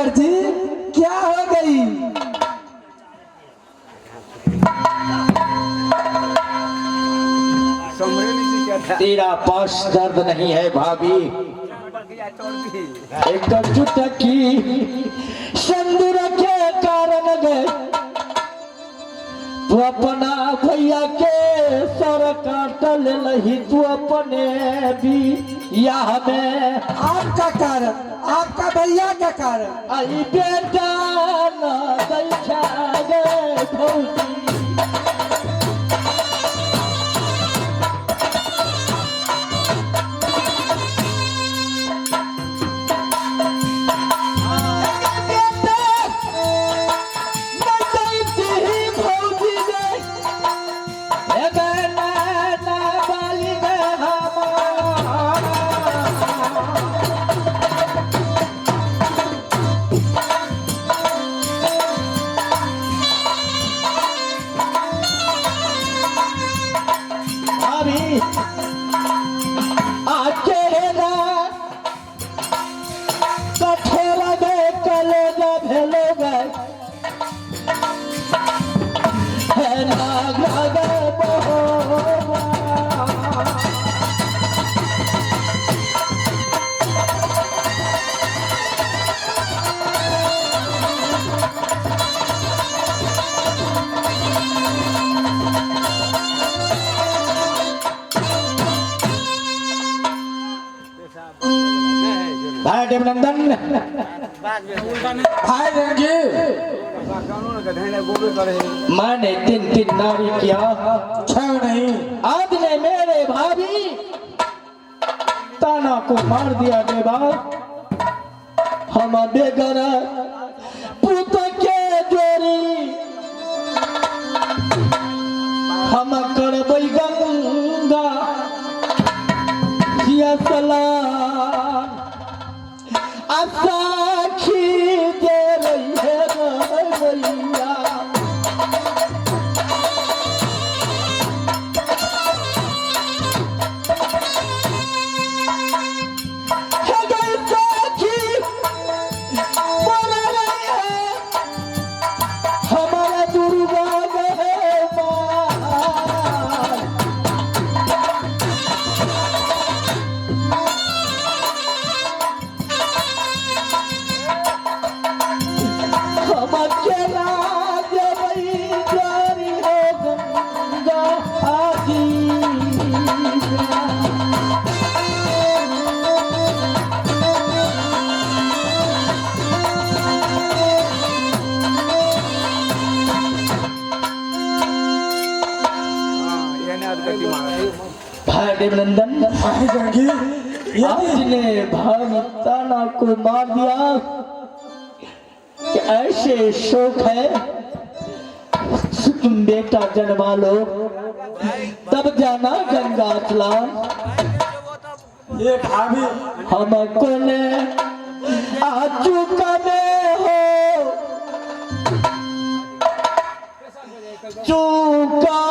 शंकर जी क्या हो गई? तेरा पास दर्द नहीं है भाभी, एक चुटकी सिंदूर के कारण गए तू अपना भैया के सर काट लही, तू अपने भी यहाँ में आपका कारण, आपका भैया का कारण। आई बेटा न देखा गए भौजी। भाई देवनंदन भाई रंगी मैंने तीन नारी किया, छह नहीं। आज ने मेरे भाभी ताना को मार दिया देवा। हम बेगर पुत के जोरी हम करबै गंगा सिया सलाम साखी दे रही है भैया। हमारा दुर्गा भाई देवनंदन आपने भाई ताना को मार दिया कि ऐसे शौक है तुम बेटा जन्मा लो तब जाना गंगा स्नान। ये भाभी हमको ने आज में हो चुका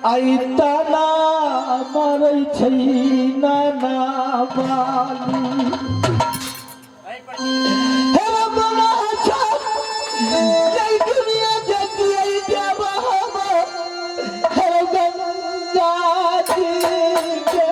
आई ताना मारै छै नाना बाली। हे बना छ जय दुनिया जति आई देवा हम हे गंगा जी के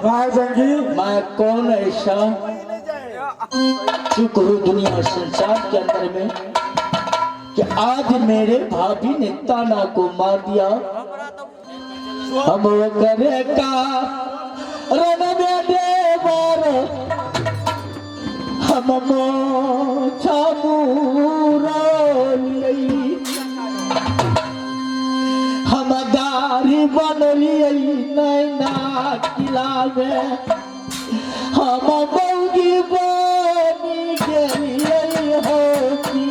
भाई जंगी मैं कौन ऐसा चुप हूँ दुनिया संसार के अंदर में कि आज मेरे भाभी ने ताना को मार दिया। हम करे का रन में देवर हम हम दारी बनलिए नैना किला में हम मौगी बनी गेलिए होती।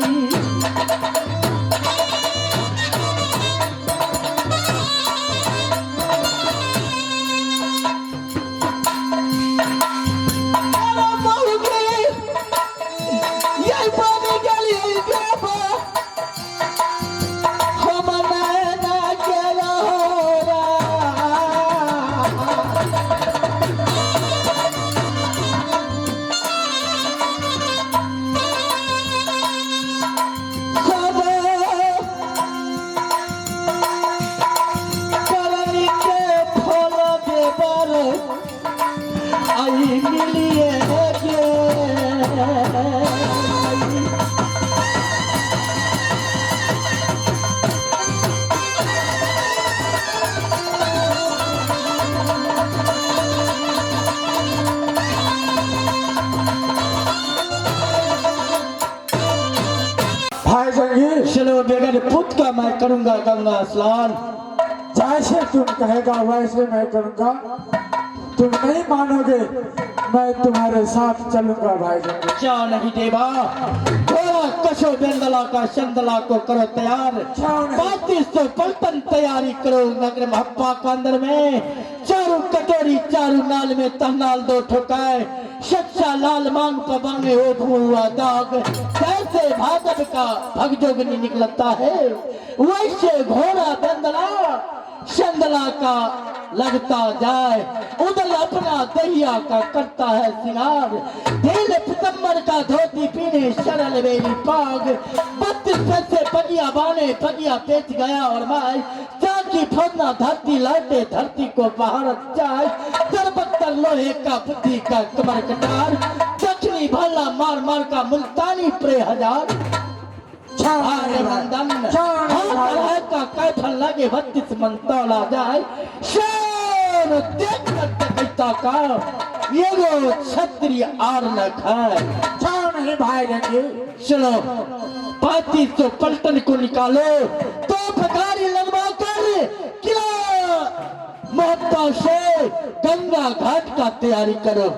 भाई जंगी चलो बेगर पुत का मैं करूंगा गंगा स्नान। जैसे तुम कहेगा वैसे मैं करूंगा। तुम नहीं मानोगे मैं तुम्हारे साथ चलूंगा भाई जंगी। क्या नहीं देवा थोड़ा कसो बेंदला का चंदला को करो तैयार। 3500 पलटन तैयारी करो नगर महप्पा के अंदर में। चारों कटोरी चारों नाल में तहनाल दो ठोकाए सच्चा लाल मांग पर बांगे ओठ हुआ दाग। कैसे भाजप का भगजोगनी निकलता है वैसे घोड़ा बेंदला चंदला का लगता जाए। उदल अपना दहिया का करता है सिंगार। ढील पितम्बर का धोती पीने शरल बेली पाग। 32 पैसे पगिया बाने पगिया पेच गया और माय चाकी फोड़ना धरती लाटे धरती को बहारत जाए। दरबत्तर लोहे का बुद्धि का कमर कटार। दक्षिणी भाला मार मार का मुल्तानी प्रे हजार। का कैफल लगे 32 मन तोला जाए। शेर देख कहता का ये वो छत्री आर न खाए। नहीं भाई जंगी चलो 3500 पलटन को निकालो तो फकारी लगवा कर किला मोहब्बा से गंगा घाट का तैयारी करो।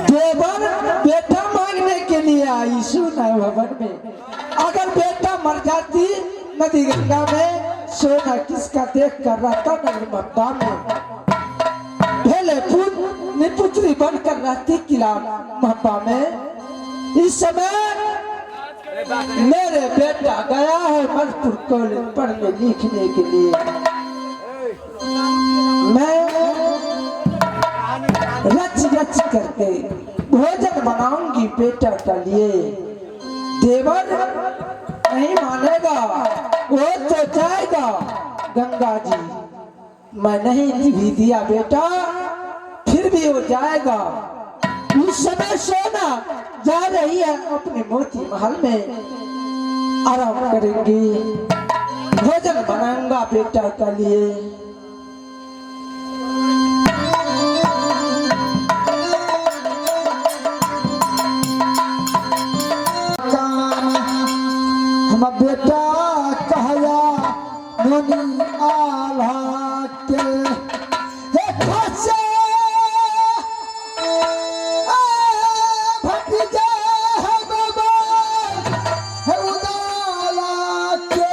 देवर बेटा मांगने के लिए आई सुना भवन में। अगर बेटा मर जाती नदी गंगा में सोना किसका देख कर रहता नगर मक्का में। पहले पुत्री बनकर रहती किला मक्का में। इस समय मेरे बेटा गया है मजपुर कॉलेज पढ़ने लिखने के लिए। मैं रच करके भोजन बनाऊंगी बेटा के लिए। देवर नहीं मानेगा वो तो जाएगा गंगा जी। मैं नहीं भी दिया बेटा फिर भी वो जाएगा। उस समय सोना जा रही है अपने मोती महल में आराम करेंगी। भोजन बनाऊंगा बेटा के लिए। बेटा कहया नोनी आल्हा के हे खासे भतीजा है बाबा है उदाला के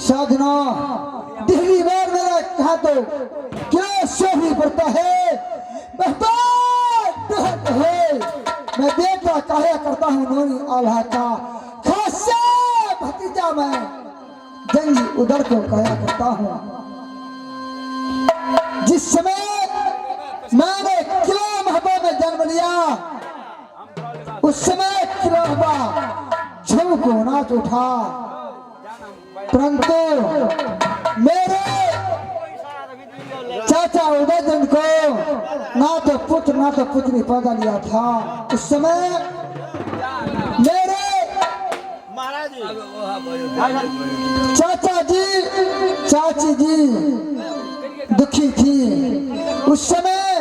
साधना दिल्ली बार मेरा कहा तो क्या शोभी पड़ता है मैं बेटा कहा करता हूँ नोनी आल्हा का खासा भतीजा मैं जंगी उधर को कहा करता हूँ जिस समय मैंने किला महबा में जन्म लिया उस समय किला महबा झुमको नाच उठा परंतु मेरे चाचा उदयचंद को ना तो पुत्र ना तो पुत्री पैदा लिया था उस समय मेरे चाचा जी चाची जी दुखी थी उस समय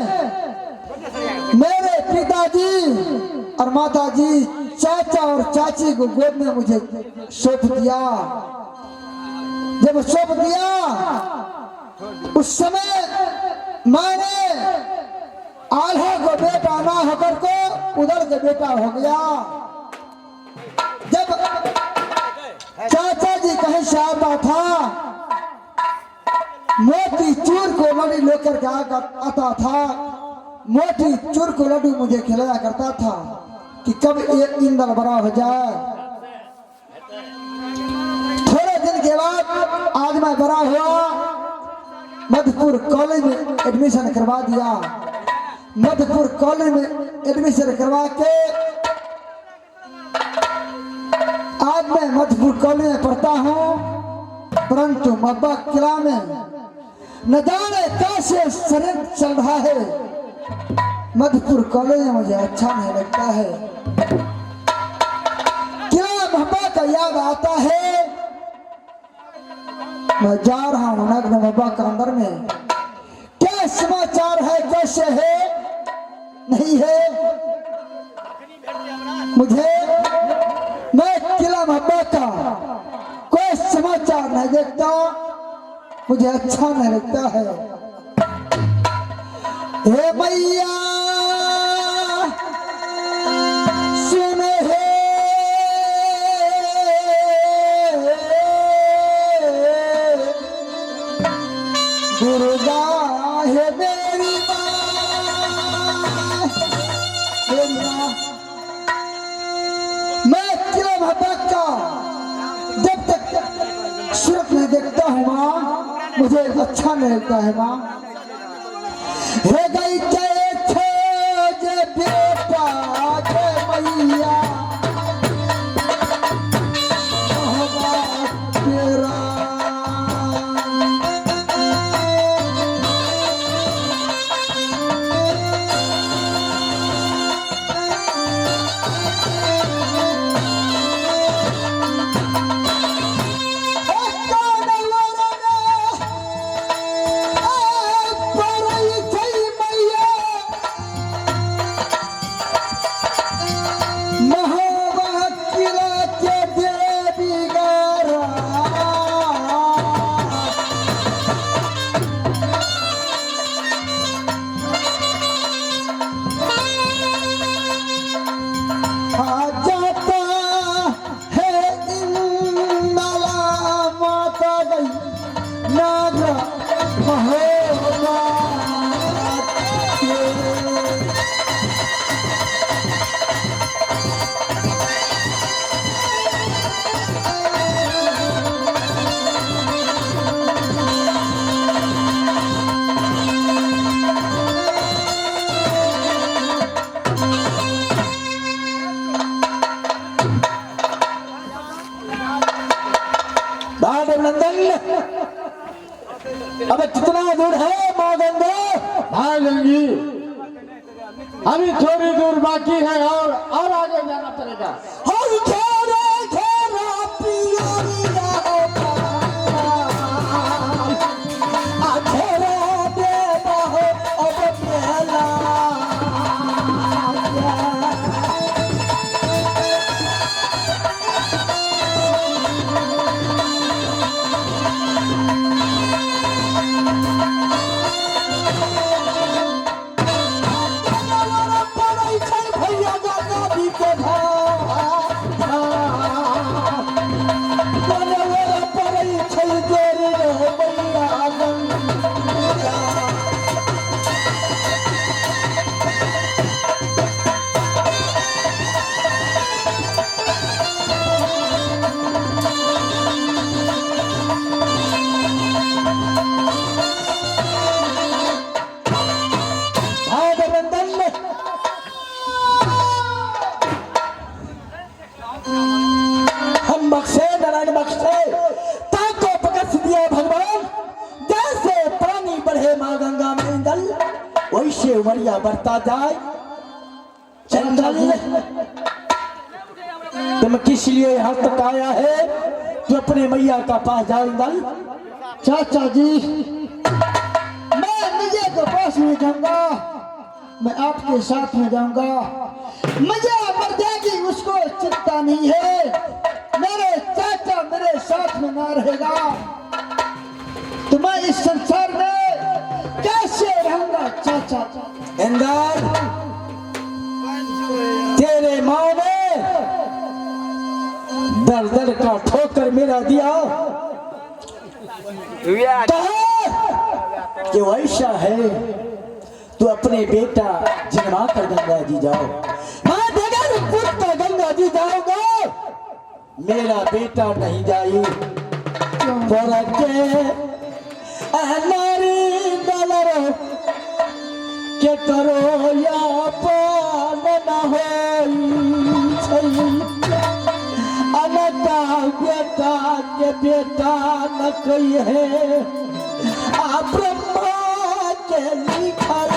मेरे पिताजी और माताजी चाचा और चाची को गोद में मुझे सौंप दिया जब सौंप दिया उस समय मैंने आल्हा को बेटा ना होकर को उधर से बेटा हो गया जब चाचा जी कहीं से आता था मोती चूर को लड्डू लेकर के आता था मोती चूर को लड्डू मुझे खिलाया करता था कि कब ये इंदल बड़ा हो जाए के बाद आज मैं बड़ा हुआ मधुपुर कॉलेज में एडमिशन करवा दिया मधुपुर कॉलेज में एडमिशन करवा के आज मैं मधुपुर कॉलेज में पढ़ता हूँ परंतु मब्बा किला में न जाने कैसे शरीर चल रहा है मधुपुर कॉलेज में मुझे अच्छा नहीं लगता है किला मब्बा का याद आता है मैं जा रहा हूँ नग्न बाबा का अंदर में क्या समाचार है कैसे है नहीं है मुझे मैं किला बाबा का कोई समाचार नहीं देखता मुझे अच्छा नहीं लगता है हे मैया सुन हे दुर्गा है मेरी माँ मैं किला बाबा का जब तक सूरत नहीं देखता हूँ माँ मुझे अच्छा नहीं लगता है माँ हे गई खोज बेटा के मैया नंदन, अब कितना दूर है माँ गंगा? हाँ गंगी, अभी थोड़ी दूर बाकी है और आगे जाना पड़ेगा। हम घेरे घेरा पियरिया हो आ घेरा देवा हो अब मेला भैया गंगा जी के हम बख्शे नारायण बख्शे ताको बख्श दिया भगवान। जैसे पानी बढ़े माँ गंगा में इंदल, वैसे उमरिया बढ़ता जाए चंदल। तुम किस लिए यहाँ तक आया है? तू अपने मैया का पास जाओ इंदल। चाचा जी, मैं मुझे तो पास में जाऊंगा, मैं आपके साथ में जाऊंगा। मुझे मर जाएगी उसको चिंता नहीं है, मेरे चाचा मेरे साथ में ना रहेगा तो मैं इस संसार में कैसे रहूंगा चाचा? इंदल, तेरे माँ ने दर दर का ठोकर मेरा दिया, कहा कि वैसा है तू अपने बेटा जन्मा कर गंगा जी जाओ। हाँ बगैर पुत्र गंगा जी जाओगा, मेरा बेटा नहीं जाई नारी दलरो के करो या पान न होई अनका बेटा के बेटा न कही है आ ब्रह्मा के लिखल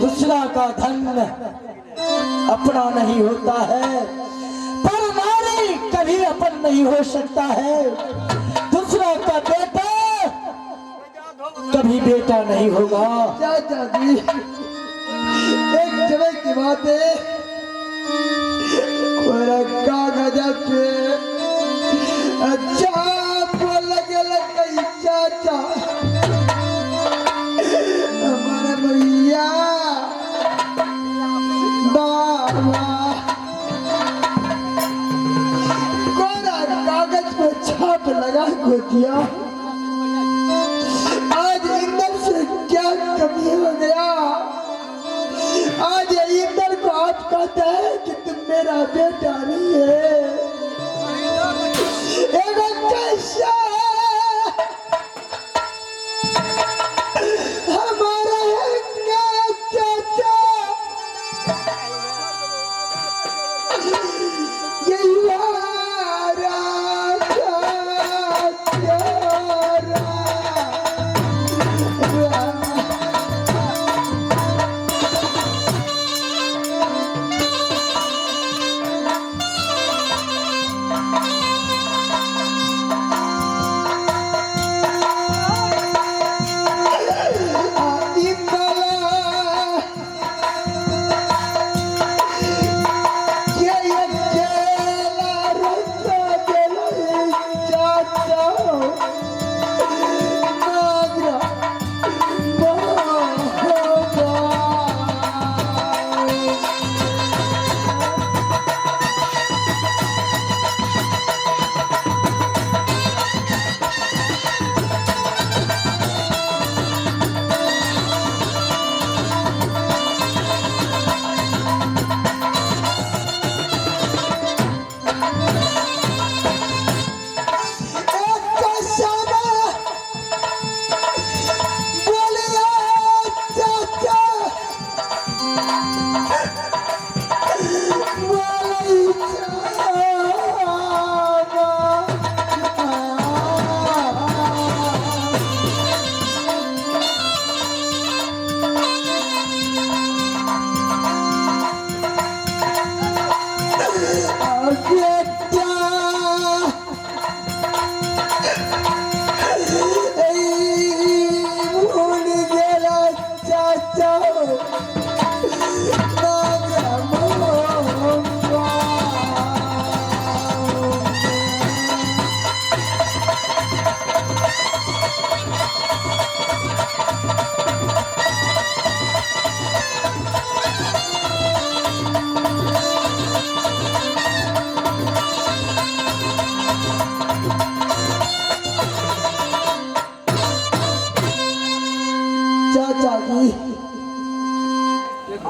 दूसरा का धन अपना नहीं होता है, पर नारी कभी अपन नहीं हो सकता है। दूसरा का बेटा कभी बेटा नहीं होगा। चाचा जी, एक जगह की बात है, कागज पे अच्छा लगे लगे चाचा हमारे भैया बाबा कोरा कागज पे छाप लगा को दिया। आज इंदर से क्या कमी हो गया? आज इंदर को आप कहते हैं कि तुम मेरा बेटा नहीं है। कैसा हमारा है चाचा, ये यारा चाचा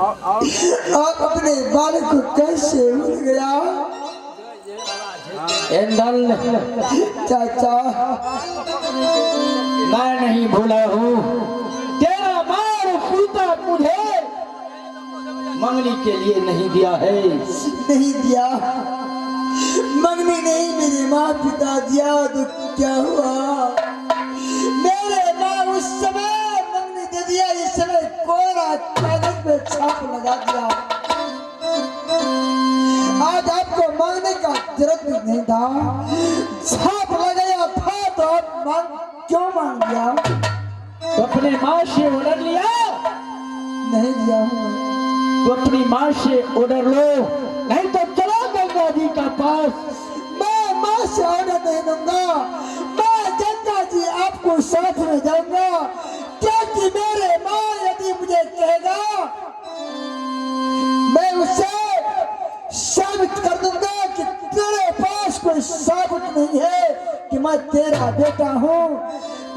आप अपने बालक को कैसे भूल गया? इंदल, चाचा मैं नहीं भूला हूँ। तेरा मार पिता मुझे मंगनी के लिए नहीं दिया है। नहीं दिया, मंगनी नहीं मेरे माँ पिता दिया तो क्या हुआ? मेरे माँ उस समय मंगनी दे दिया, इस समय कोरा कागज पे छाप लगा दिया। आज आपको मांगने का जरूरत भी नहीं था, छाप लगाया था तो आप क्यों मांग दिया? तो अपने माँ से ऑर्डर लिया? नहीं दिया हूँ। तो अपनी माँ से ऑर्डर लो, नहीं तो चलो गंगा जी का पास। मैं माँ से ऑर्डर नहीं दूंगा, मैं गंगा जी आपको साथ में जाऊंगा, क्योंकि मेरे माँ यदि मुझे कहेगा मैं उसे साबित कर दूंगा कि तेरे पास कोई साबित नहीं है कि मैं तेरा बेटा हूँ।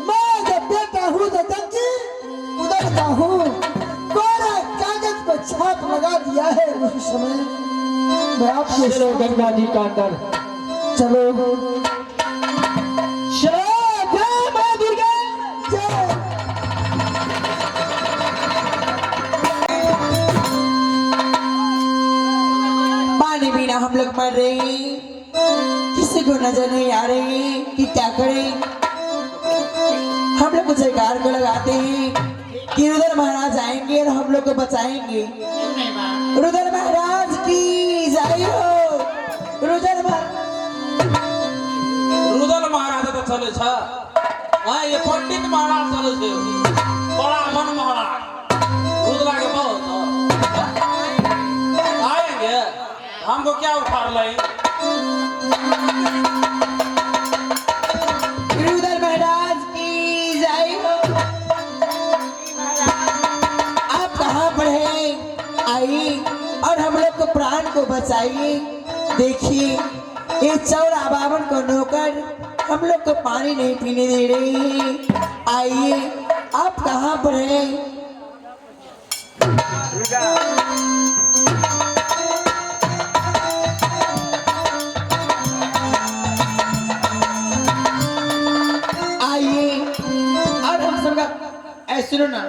मैं जब बेटा हूँ तो गंजी उधरता हूँ। कोरा कागज पर छाप लगा दिया है उस समय। मैं आपके चलो गंगा जी का अंदर चलो चलो। जय माँ दुर्गा। जय। पानी बिना हम लोग मर रहे हैं, किसी को नजर नहीं आ रही कि क्या करें। हम लोग जयकार को लगाते हैं कि रुद्र महाराज आएंगे और हम लोग को बचाएंगे। रुद्र महाराज की जय हो। रुद्र महाराज तो चले छ हाँ ये पंडित महाराज चले छे बड़ा मन महाराज रुद्रा के बहुत आएंगे हमको क्या उखाड़ लें। रुद्र महाराज की जय हो। आप कहाँ पर हैं? आइए और हम लोग को प्राण को बचाइए। देखिए ये चौरा बावन को नौकर हम लोग को पानी नहीं पीने दे रहे हैं। आइए आप कहाँ पर हैं? आइए और हम सबका ऐसे सुनो ना,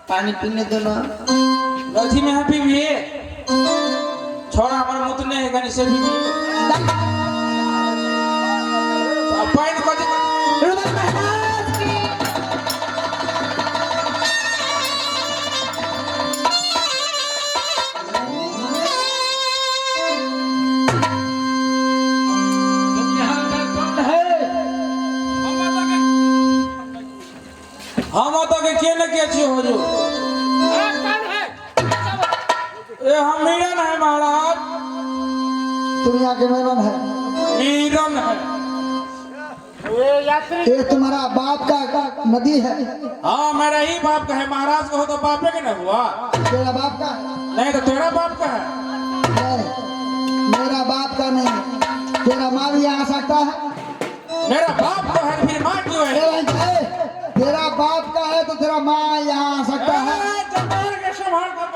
पानी पीने दो ना। रथी में हैप्पी भी छोड़ा हमारे मुत नहीं है कहीं से भी पाइन को रुद्र महाराज की हम तो के न के अच्छी हो जो ये हम मीरन है महाराज। तुम यहाँ के मेहमान है? मीरन है। ये तुम्हारा बाप का नदी है? हाँ मेरा ही बाप का है महाराज को हो तो बापे के न हुआ। तेरा बाप का? नहीं तो तेरा बाप का है। नहीं, मेरा बाप का नहीं। तेरा माँ भी आ सकता है? मेरा बाप तो है फिर माँ क्यों है? तेरा बाप का है तो तेरा माँ यहाँ आ सकता है। जमाल के संभाल कर